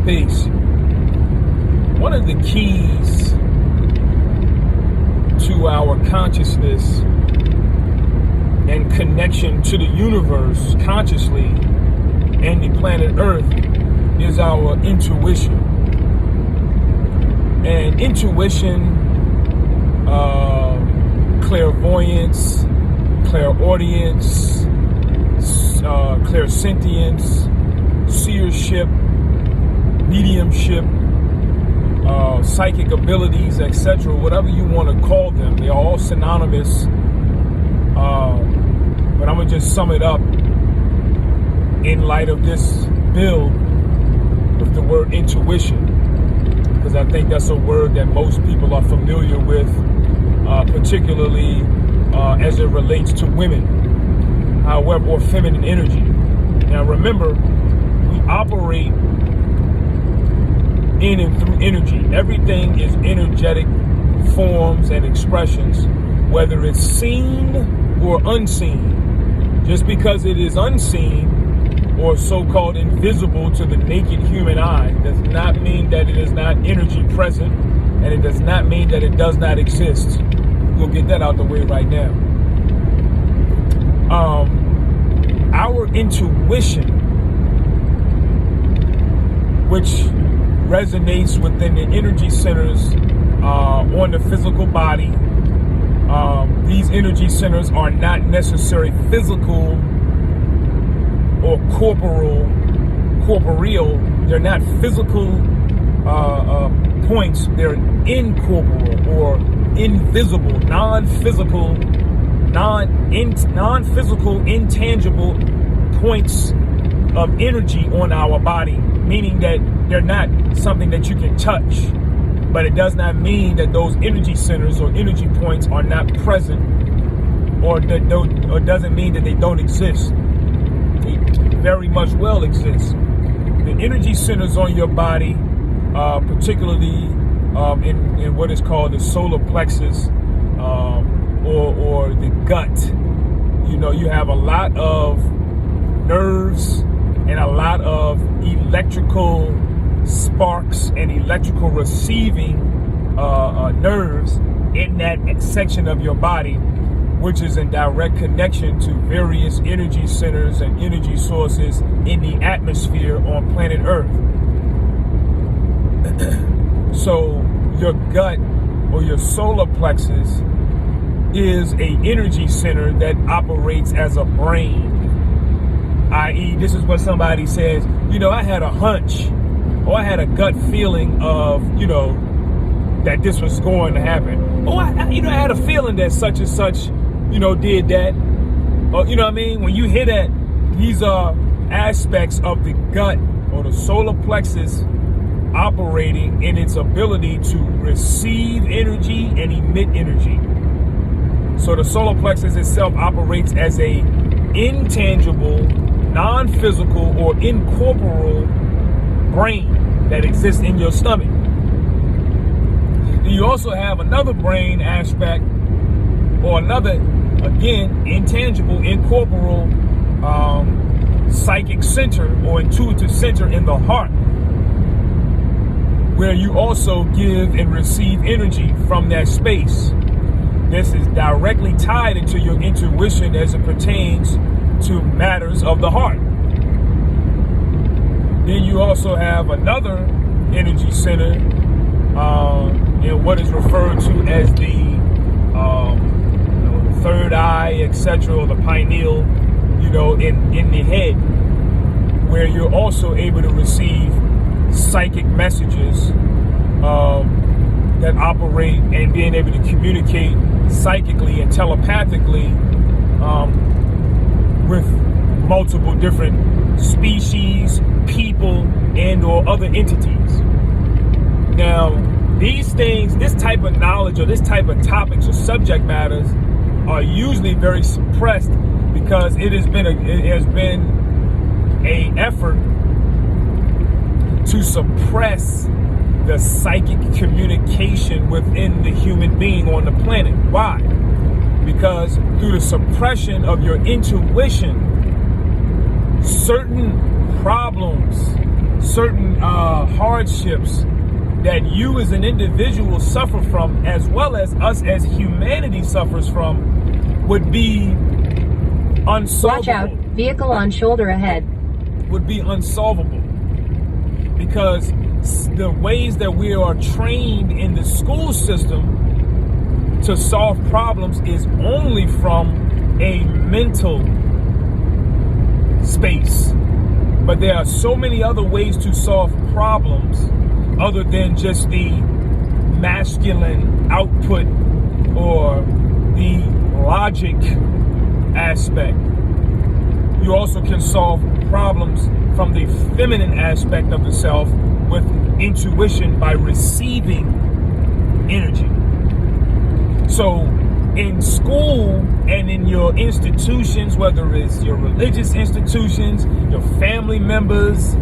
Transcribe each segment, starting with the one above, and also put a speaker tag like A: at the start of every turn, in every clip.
A: space, one of the keys to our consciousness and connection to the universe consciously and the planet Earth is our intuition. And intuition, clairvoyance, clairaudience, clairsentience, seership, mediumship, psychic abilities, etc., whatever you want to call them, they are all synonymous. But I'm going to just sum it up in light of this build with the word intuition, because I think that's a word that most people are familiar with, particularly as it relates to women, however, or feminine energy. Now remember, we operate in and through energy. Everything is energetic forms and expressions, whether it's seen or unseen. Just because it is unseen or so-called invisible to the naked human eye does not mean that it is not energy present, and it does not mean that it does not exist. We'll get that out the way right now. Our intuition, which resonates within the energy centers on the physical body. These energy centers are not necessarily physical or corporeal. They're not physical points. They're incorporeal or invisible, non-physical, non-physical, intangible points of energy on our body, meaning that they're not something that you can touch. But it does not mean that those energy centers or energy points are not present, or doesn't mean that they don't exist. They very much well exist. The energy centers on your body, particularly in what is called the solar plexus or the gut, you have a lot of nerves and a lot of electrical sparks and electrical receiving nerves in that section of your body, which is in direct connection to various energy centers and energy sources in the atmosphere on planet Earth. So your gut or your solar plexus is an energy center that operates as a brain, i.e. this is what somebody says, I had a hunch, or I had a gut feeling of, that this was going to happen. Oh, I had a feeling that such and such, did that. Or, when you hear that, these are aspects of the gut or the solar plexus operating in its ability to receive energy and emit energy. So the solar plexus itself operates as a intangible, non-physical, or incorporeal brain that exists in your stomach. You also have another brain aspect, or another, again, intangible, incorporeal psychic center or intuitive center in the heart, where you also give and receive energy from that space. This is directly tied into your intuition as it pertains to matters of the heart. Then you also have another energy center in what is referred to as the third eye, etc., or the pineal, in the head, where you're also able to receive psychic messages that operate and being able to communicate psychically and telepathically with multiple different species, people, and or other entities. Now, these things, this type of knowledge or this type of topics or subject matters are usually very suppressed because it has been a effort to suppress the psychic communication within the human being on the planet. Why? Because through the suppression of your intuition, certain problems, certain hardships that you as an individual suffer from, as well as us as humanity suffers from, would be unsolvable.
B: Watch out, vehicle on shoulder ahead.
A: Would be unsolvable. Because the ways that we are trained in the school system to solve problems is only from a mental space. But there are so many other ways to solve problems other than just the masculine output or the logic aspect. You also can solve problems from the feminine aspect of the self with intuition by receiving energy. So in school and in your institutions, whether it's your religious institutions, your family members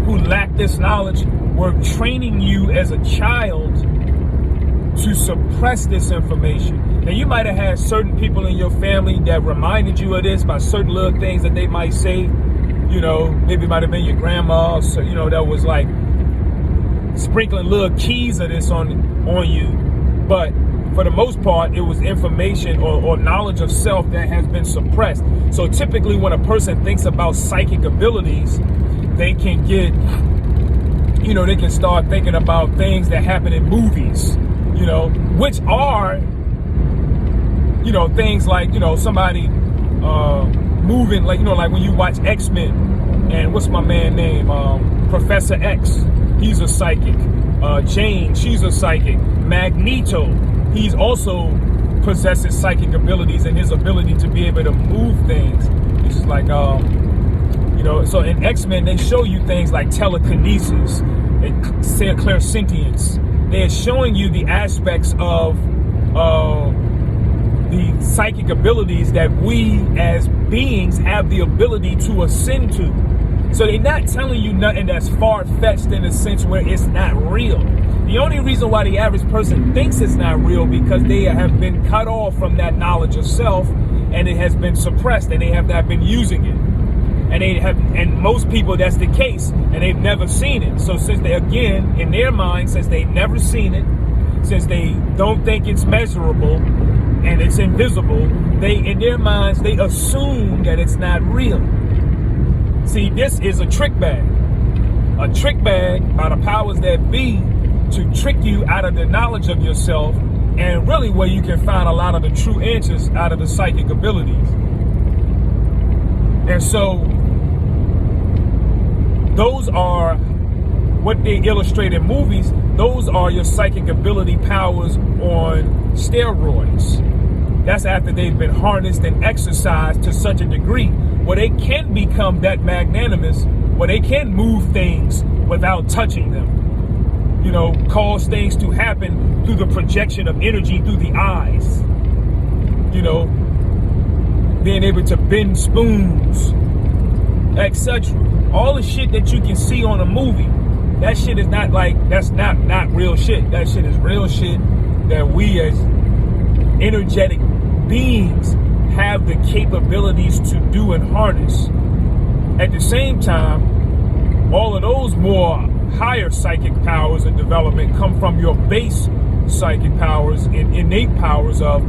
A: who lack this knowledge, we're training you as a child to suppress this information. Now, you might have had certain people in your family that reminded you of this by certain little things that they might say. You know, maybe it might have been your grandma, so, you know, that was like sprinkling little keys of this on you. But for the most part, it was information or knowledge of self that has been suppressed. So typically when a person thinks about psychic abilities, they can get, you know, they can start thinking about things that happen in movies, you know, which are, you know, things like, you know, somebody moving, like, you know, like when you watch X-Men, and what's my man name? Professor X, he's a psychic. Jane, she's a psychic. Magneto, he's also possesses psychic abilities, and his ability to be able to move things. It's just like, you know, so in X-Men, they show you things like telekinesis and clairsentience. They're showing you the aspects of the psychic abilities that we as beings have the ability to ascend to. So they're not telling you nothing that's far-fetched in a sense where it's not real. The only reason why the average person thinks it's not real because they have been cut off from that knowledge of self, and it has been suppressed, and they have not been using it. And most people, that's the case, and they've never seen it. So since they, again, in their mind, since they've never seen it, since they don't think it's measurable and it's invisible, they, in their minds, they assume that it's not real. See, this is a trick bag. A trick bag by the powers that be to trick you out of the knowledge of yourself, and really where you can find a lot of the true answers out of the psychic abilities. And so those are what they illustrate in movies. Those are your psychic ability powers on steroids. That's after they've been harnessed and exercised to such a degree where they can become that magnanimous, where they can move things without touching them. You know, cause things to happen through the projection of energy through the eyes. You know, being able to bend spoons, etc. All the shit that you can see on a movie, that shit is not like, that's not real shit. That shit is real shit that we as energetic beings have the capabilities to do and harness. At the same time, all of those more higher psychic powers and development come from your base psychic powers and innate powers of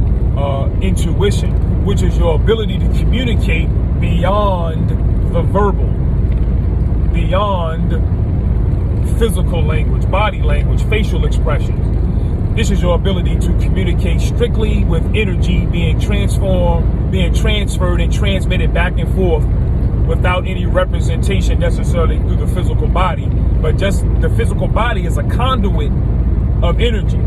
A: intuition, which is your ability to communicate beyond the verbal, beyond physical language, body language, facial expressions. This is your ability to communicate strictly with energy being transformed, being transferred and transmitted back and forth without any representation necessarily through the physical body, but just the physical body is a conduit of energy.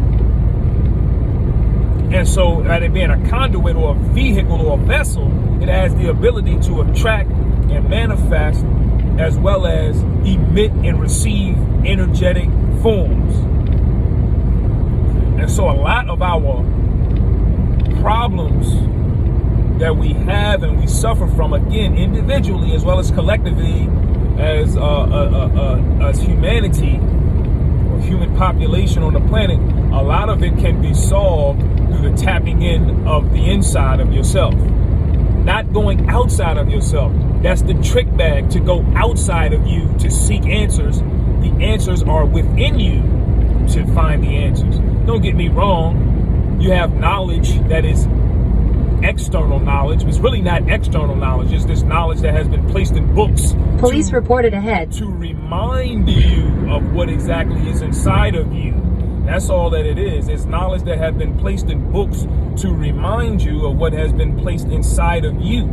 A: And so, by it being a conduit or a vehicle or a vessel, it has the ability to attract and manifest as well as emit and receive energetic forms. And so a lot of our problems that we have and we suffer from, again, individually as well as collectively as humanity or human population on the planet, a lot of it can be solved through the tapping in of the inside of yourself. Not going outside of yourself. That's the trick bag, to go outside of you to seek answers answers are within you to find the answers. Don't get me wrong. You have knowledge that is external knowledge. It's really not external knowledge. It's this knowledge that has been placed in books.
B: Police reported ahead.
A: To remind you of what exactly is inside of you. That's all that it is. It's knowledge that has been placed in books to remind you of what has been placed inside of you.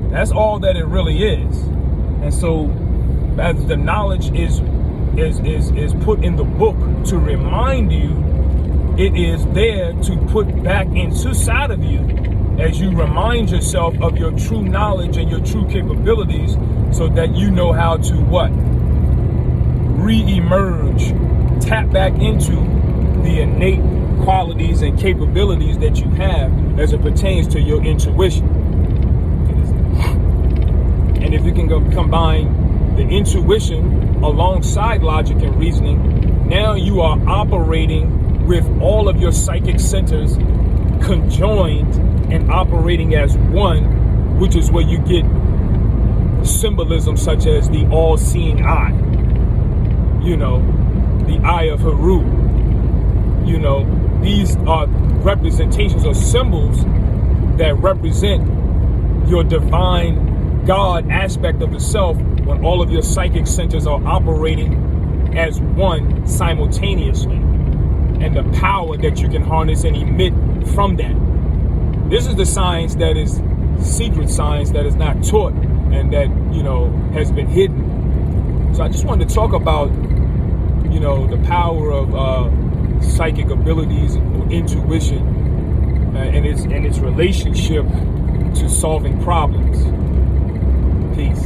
A: That's all that it really is. And so, as the knowledge is put in the book to remind you, it is there to put back inside of you as you remind yourself of your true knowledge and your true capabilities, so that you know how to what? Re-emerge, tap back into the innate qualities and capabilities that you have as it pertains to your intuition. And if you can combine the intuition alongside logic and reasoning, now you are operating with all of your psychic centers conjoined and operating as one, which is where you get symbolism such as the all-seeing eye, the eye of Haru. These are representations or symbols that represent your divine God aspect of the self, when all of your psychic centers are operating as one simultaneously, and the power that you can harness and emit from that. This is the science that is secret science, that is not taught, and that, has been hidden. So I just wanted to talk about, the power of psychic abilities, intuition, and its relationship to solving problems. Peace.